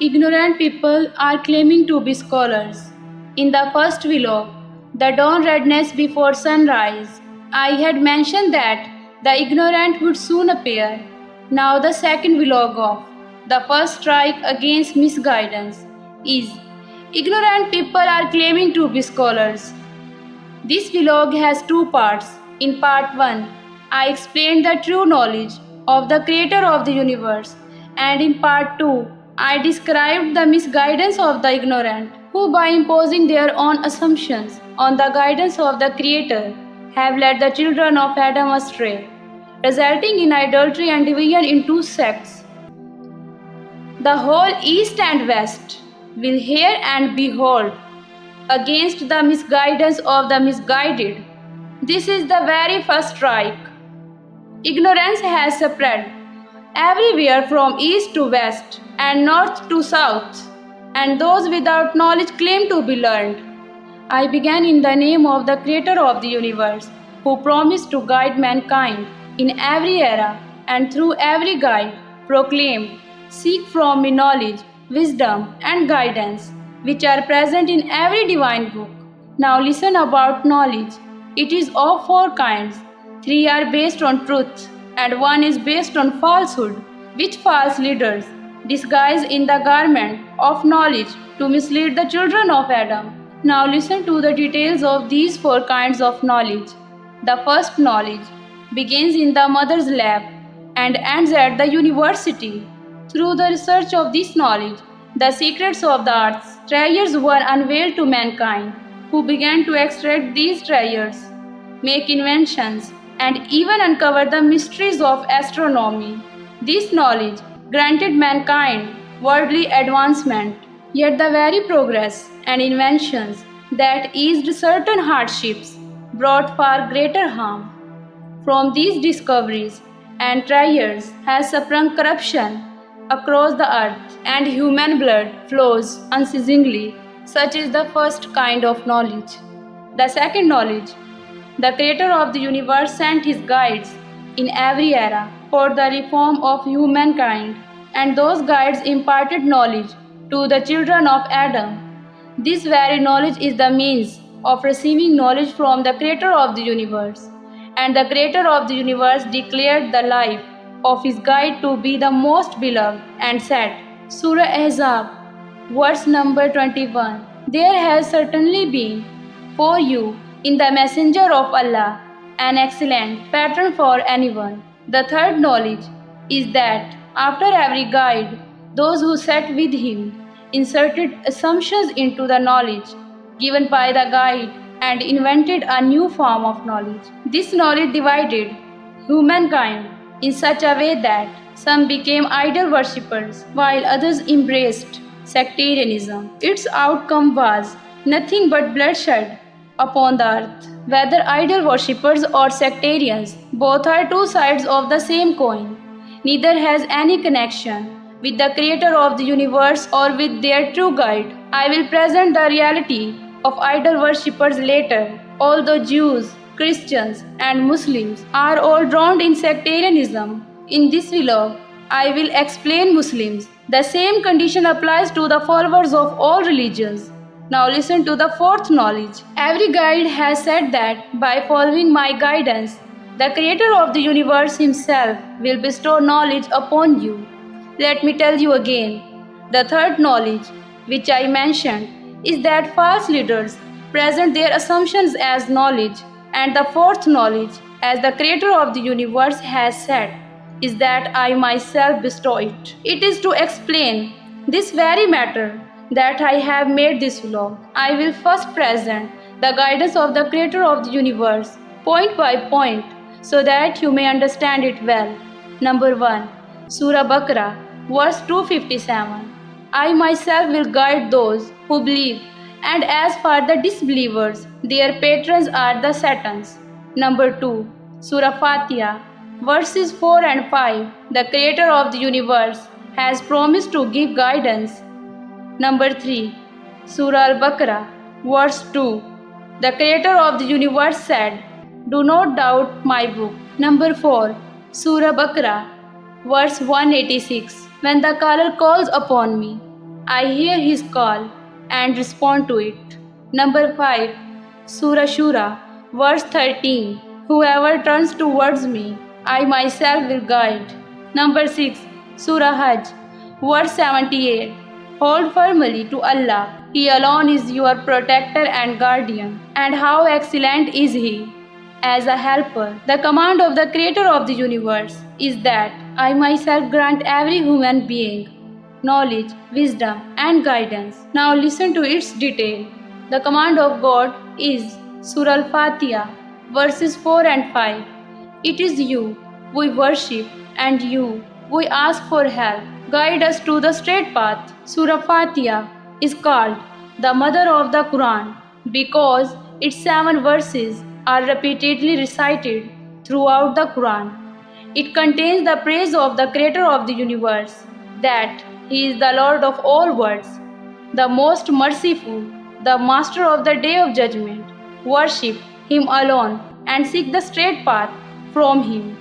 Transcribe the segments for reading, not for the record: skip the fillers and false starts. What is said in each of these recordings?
Ignorant people are claiming to be scholars. In the first vlog, The Dawn Redness Before Sunrise, I had mentioned that the ignorant would soon appear. Now the second vlog of The First Strike Against Misguidance is Ignorant people are claiming to be scholars. This vlog has two parts. In part 1, I explained the true knowledge of the creator of the universe, and in part 2, I described the misguidance of the ignorant, who by imposing their own assumptions on the guidance of the creator have led the children of Adam astray, resulting in idolatry and division in two sects. The whole East and West will hear and behold against the misguidance of the misguided. This is the very first strike. Ignorance has spread everywhere from east to west and north to south, and those without knowledge claim to be learned. I began in the name of the creator of the universe, who promised to guide mankind in every era, and through every guide proclaimed, "Seek from me knowledge, wisdom, and guidance, which are present in every divine book." Now listen about knowledge. It is of four kinds. Three are based on truth, and one is based on falsehood, which false leaders disguise in the garment of knowledge to mislead the children of Adam. Now listen to the details of these four kinds of knowledge. The first knowledge begins in the mother's lab and ends at the university. Through the research of this knowledge, the secrets of the earth's treasures were unveiled to mankind, who began to extract these treasures, make inventions, and even uncover the mysteries of astronomy. This knowledge granted mankind worldly advancement, yet the very progress and inventions that eased certain hardships brought far greater harm. From these discoveries and treasures has sprung corruption across the earth, and human blood flows unceasingly. Such is the first kind of knowledge. The second knowledge. The creator of the universe sent his guides in every era for the reform of humankind, and those guides imparted knowledge to the children of Adam. This very knowledge is the means of receiving knowledge from the creator of the universe, and the creator of the universe declared the life of his guide to be the most beloved and said, Surah Ahzab, verse number 21, "There has certainly been for you in the messenger of Allah an excellent pattern for anyone." The third knowledge is that after every guide, those who sat with him inserted assumptions into the knowledge given by the guide and invented a new form of knowledge. This knowledge divided humankind in such a way that some became idol worshippers while others embraced sectarianism. Its outcome was nothing but bloodshed upon the earth. Whether idol worshippers or sectarians, both are two sides of the same coin. Neither has any connection with the creator of the universe or with their true guide. I will present the reality of idol worshippers later. Although Jews, Christians, and Muslims are all drowned in sectarianism, in this vlog, I will explain Muslims. The same condition applies to the followers of all religions. Now listen to the fourth knowledge. Every guide has said that by following my guidance, the creator of the universe himself will bestow knowledge upon you. Let me tell you again. The third knowledge, which I mentioned, is that false leaders present their assumptions as knowledge, and the fourth knowledge, as the creator of the universe has said, is that I myself bestow it. It is to explain this very matter that I have made this vlog. I will first present the guidance of the creator of the universe, point by point, so that you may understand it well. Number 1. Surah Baqarah, verse 257. I myself will guide those who believe, and as for the disbelievers, their patrons are the Satans. Number 2. Surah Fatiha, verses 4 and 5. The creator of the universe has promised to give guidance. Number 3. Surah Al-Baqarah, verse 2. The creator of the universe said, "Do not doubt my book." Number 4. Surah Baqarah, verse 186. When the caller calls upon me, I hear his call and respond to it. Number 5. Surah Shura, verse 13. Whoever turns towards me, I myself will guide. Number 6. Surah Hajj, verse 78. Hold firmly to Allah. He alone is your protector and guardian. And how excellent is He as a helper. The command of the Creator of the universe is that I myself grant every human being knowledge, wisdom, and guidance. Now listen to its detail. The command of God is Surah Al-Fatiha, verses 4 and 5. It is you we worship and you we ask for help. Guide us to the straight path. Surah Fatiha is called the mother of the Quran because its 7 verses are repeatedly recited throughout the Quran. It contains the praise of the Creator of the universe, that He is the Lord of all worlds, the most merciful, the Master of the Day of Judgment. Worship Him alone and seek the straight path from Him,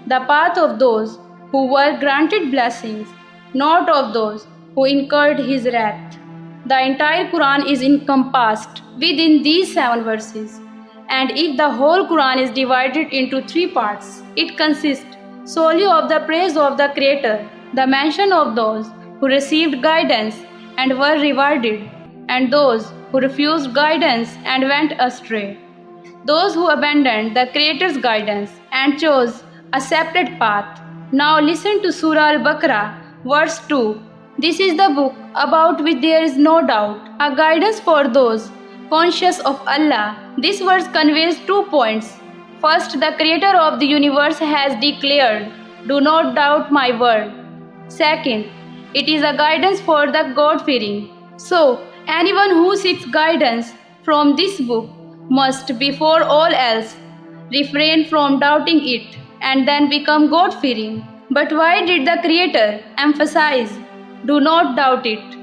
the path of those who were granted blessings, not of those who incurred His wrath. The entire Quran is encompassed within these 7 verses, and if the whole Quran is divided into 3 parts, it consists solely of the praise of the Creator, the mention of those who received guidance and were rewarded, and those who refused guidance and went astray, those who abandoned the Creator's guidance and chose a separate path. Now listen to Surah Al-Baqarah, verse 2. This is the book about which there is no doubt, a guidance for those conscious of Allah. This verse conveys 2 points. First, the Creator of the universe has declared, "Do not doubt my word." Second, it is a guidance for the God-fearing. So, anyone who seeks guidance from this book must, before all else, refrain from doubting it and then become God-fearing. But why did the Creator emphasize, "Do not doubt it"?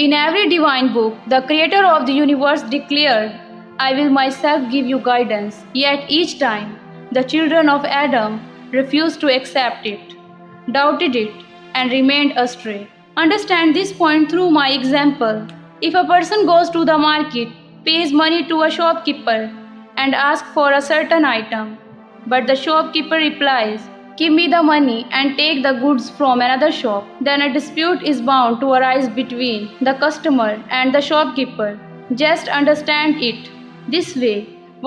In every divine book, the Creator of the universe declared, "I will myself give you guidance." Yet each time, the children of Adam refused to accept it, doubted it, and remained astray. Understand this point through my example. If a person goes to the market, pays money to a shopkeeper, and asks for a certain item, but the shopkeeper replies, "Give me the money and take the goods from another shop," then a dispute is bound to arise between the customer and the shopkeeper. Just understand it this way.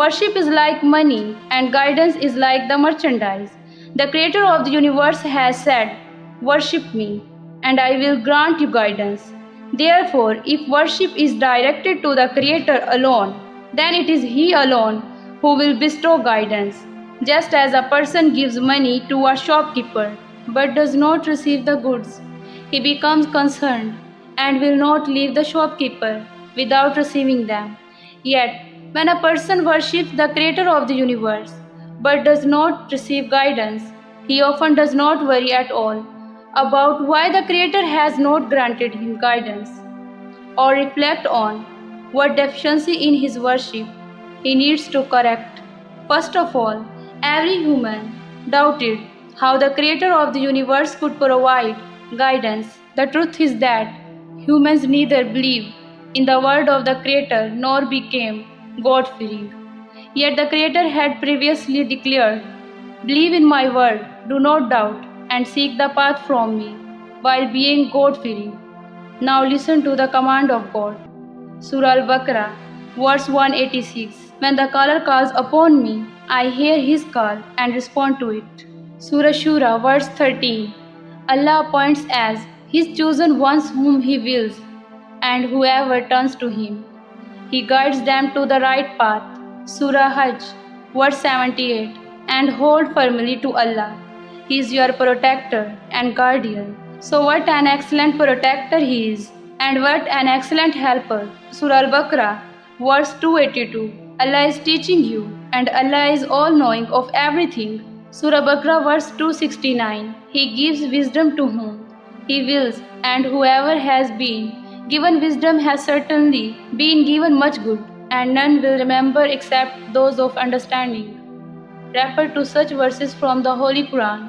Worship is like money and guidance is like the merchandise. The Creator of the universe has said, "Worship me, and I will grant you guidance." Therefore, if worship is directed to the Creator alone, then it is He alone who will bestow guidance. Just as a person gives money to a shopkeeper but does not receive the goods, he becomes concerned and will not leave the shopkeeper without receiving them. Yet, when a person worships the Creator of the universe but does not receive guidance, he often does not worry at all about why the Creator has not granted him guidance, or reflect on what deficiency in his worship he needs to correct. First of all, every human doubted how the Creator of the universe could provide guidance. The truth is that humans neither believed in the word of the Creator nor became God-fearing. Yet the Creator had previously declared, "Believe in my word, do not doubt, and seek the path from me," while being God-fearing. Now listen to the command of God. Surah Al-Baqarah, verse 186. When the caller calls upon me, I hear his call and respond to it. Surah Shura, verse 13. Allah appoints as His chosen ones whom He wills, and whoever turns to Him, He guides them to the right path. Surah Hajj, verse 78. And hold firmly to Allah. He is your protector and guardian. So what an excellent protector He is, and what an excellent helper. Surah Al-Baqarah, verse 282. Allah is teaching you, and Allah is all-knowing of everything. Surah Baqarah, verse 269. He gives wisdom to whom He wills, and whoever has been given wisdom has certainly been given much good, and none will remember except those of understanding. Refer to such verses from the Holy Quran.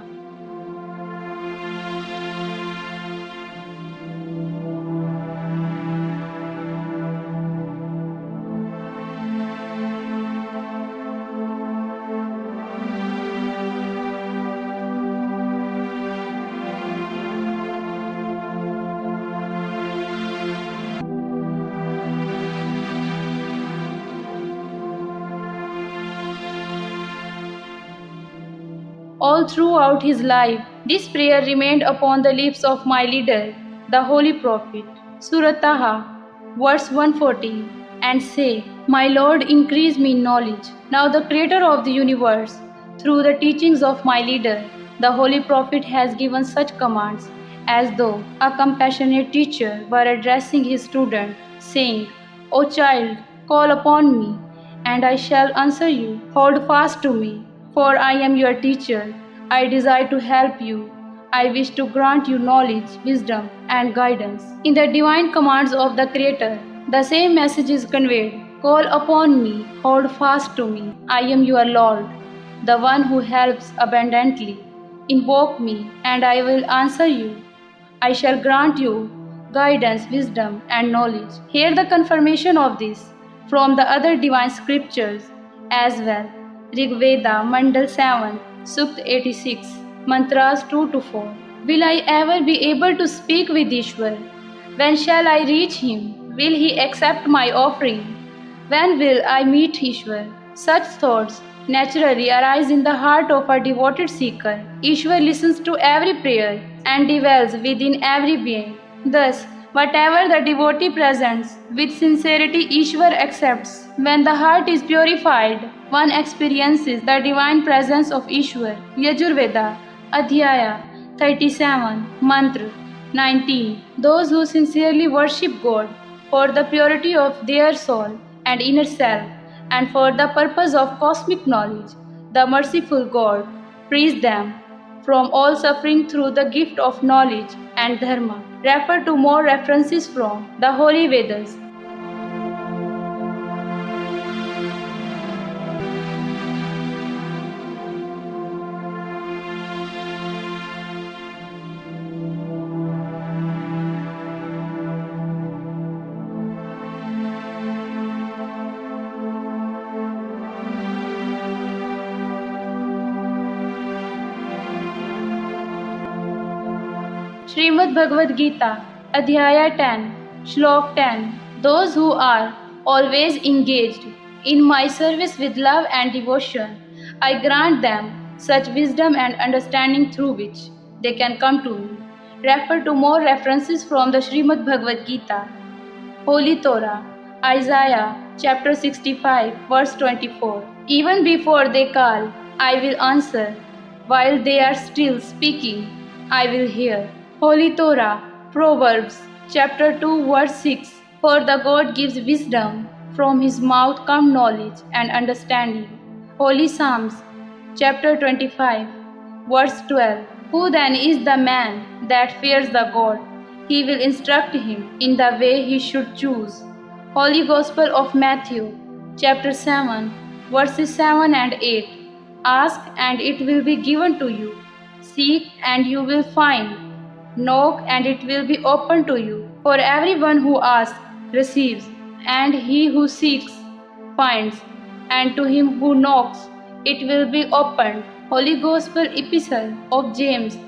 All throughout his life, this prayer remained upon the lips of my leader, the Holy Prophet. Surah Taha, verse 140, and say, My Lord, increase me in knowledge. Now the Creator of the universe, through the teachings of my leader, the Holy Prophet, has given such commands as though a compassionate teacher were addressing his student, saying, O child, call upon me, and I shall answer you. Hold fast to me, for I am your teacher. I desire to help you. I wish to grant you knowledge, wisdom, and guidance. In the divine commands of the Creator, the same message is conveyed. Call upon me, hold fast to me. I am your Lord, the one who helps abundantly. Invoke me, and I will answer you. I shall grant you guidance, wisdom, and knowledge. Hear the confirmation of this from the other divine scriptures as well. Rig Veda, Mandal 7, Sukt 86, Mantras 2 to 4. Will I ever be able to speak with Ishwar? When shall I reach him? Will he accept my offering? When will I meet Ishwar? Such thoughts naturally arise in the heart of a devoted seeker. Ishwar listens to every prayer and dwells within every being. Thus, whatever the devotee presents, with sincerity Ishwar accepts. When the heart is purified, one experiences the divine presence of Ishwar. Yajurveda, Adhyaya 37, Mantra 19. Those who sincerely worship God for the purity of their soul and inner self, and for the purpose of cosmic knowledge, the merciful God frees them from all suffering through the gift of knowledge and dharma. Refer to more references from the Holy Vedas. Srimad Bhagavad Gita, Adhyaya 10, Shlok 10. Those who are always engaged in my service with love and devotion, I grant them such wisdom and understanding through which they can come to me. Refer to more references from the Srimad Bhagavad Gita. Holy Torah, Isaiah chapter 65, verse 24. Even before they call, I will answer. While they are still speaking, I will hear. Holy Torah, Proverbs chapter 2, verse 6. For the God gives wisdom, from his mouth come knowledge and understanding. Holy Psalms chapter 25, verse 12. Who then is the man that fears the God? He will instruct him in the way he should choose. Holy Gospel of Matthew chapter 7, verses 7 and 8. Ask and it will be given to you. Seek and you will find. Knock and it will be opened to you. For everyone who asks receives, and he who seeks finds, and to him who knocks it will be opened. Holy Gospel Epistle of James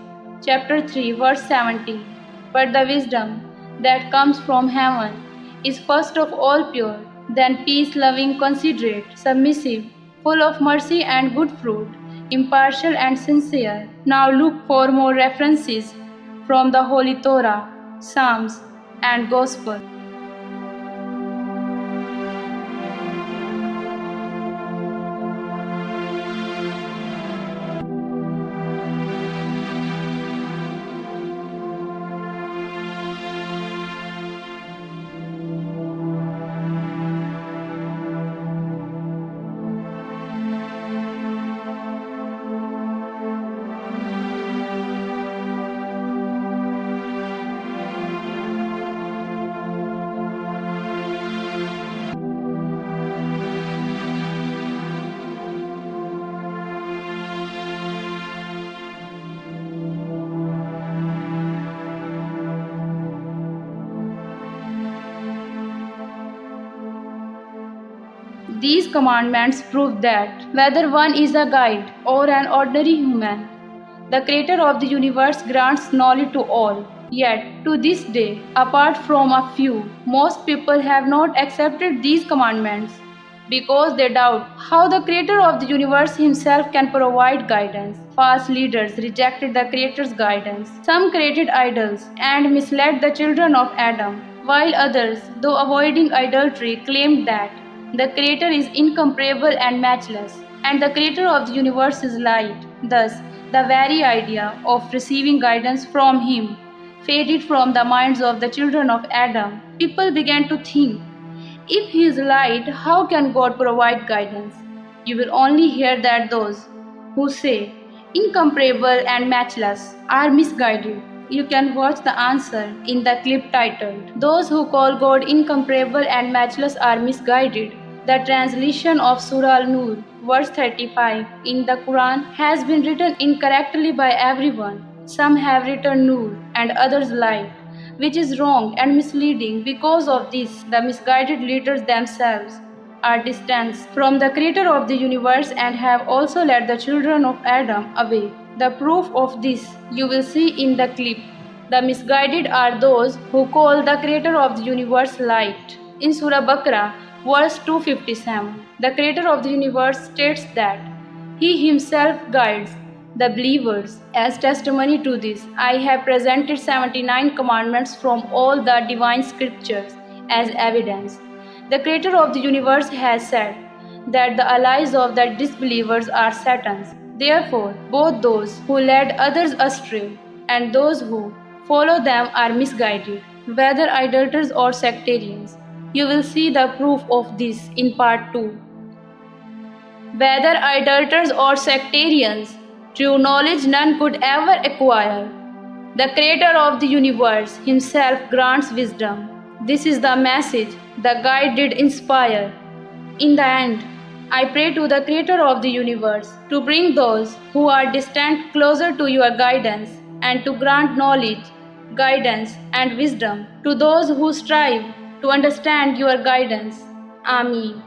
chapter 3, verse 17. But the wisdom that comes from heaven is first of all pure, then peace-loving, considerate, submissive, full of mercy and good fruit, impartial and sincere. Now look for more references from the Holy Torah, Psalms, and Gospel. These commandments prove that whether one is a guide or an ordinary human, the Creator of the universe grants knowledge to all. Yet, to this day, apart from a few, most people have not accepted these commandments. because they doubt how the creator of the universe himself can provide guidance. False leaders rejected the creator's guidance. Some created idols and misled the children of Adam, while others, though avoiding idolatry, claimed that the creator is incomparable and matchless, and the creator of the universe is light. Thus, the very idea of receiving guidance from him faded from the minds of the children of Adam. People began to think, if he is light, how can God provide guidance? You will only hear that those who say incomparable and matchless are misguided. You can watch the answer in the clip titled Those Who Call God Incomparable and Matchless Are Misguided. The translation of Surah Al-Nur, verse 35 in the Quran has been written incorrectly by everyone. Some have written Nur and others light, which is wrong and misleading. Because of this, the misguided leaders themselves are distanced from the creator of the universe and have also led the children of Adam away. The proof of this you will see in the clip. The misguided are those who call the creator of the universe light. In Surah Baqarah, verse 257, the creator of the universe states that he himself guides the believers. As testimony to this, I have presented 79 commandments from all the divine scriptures as evidence. The creator of the universe has said that the allies of the disbelievers are Satans. Therefore, both those who led others astray and those who follow them are misguided, whether idolaters or sectarians. You will see the proof of this in part 2. Whether idolaters or sectarians, true knowledge none could ever acquire. The creator of the universe himself grants wisdom. This is the message the guide did inspire. In the end, I pray to the creator of the universe to bring those who are distant closer to your guidance and to grant knowledge, guidance and wisdom to those who strive to understand your guidance. Ameen.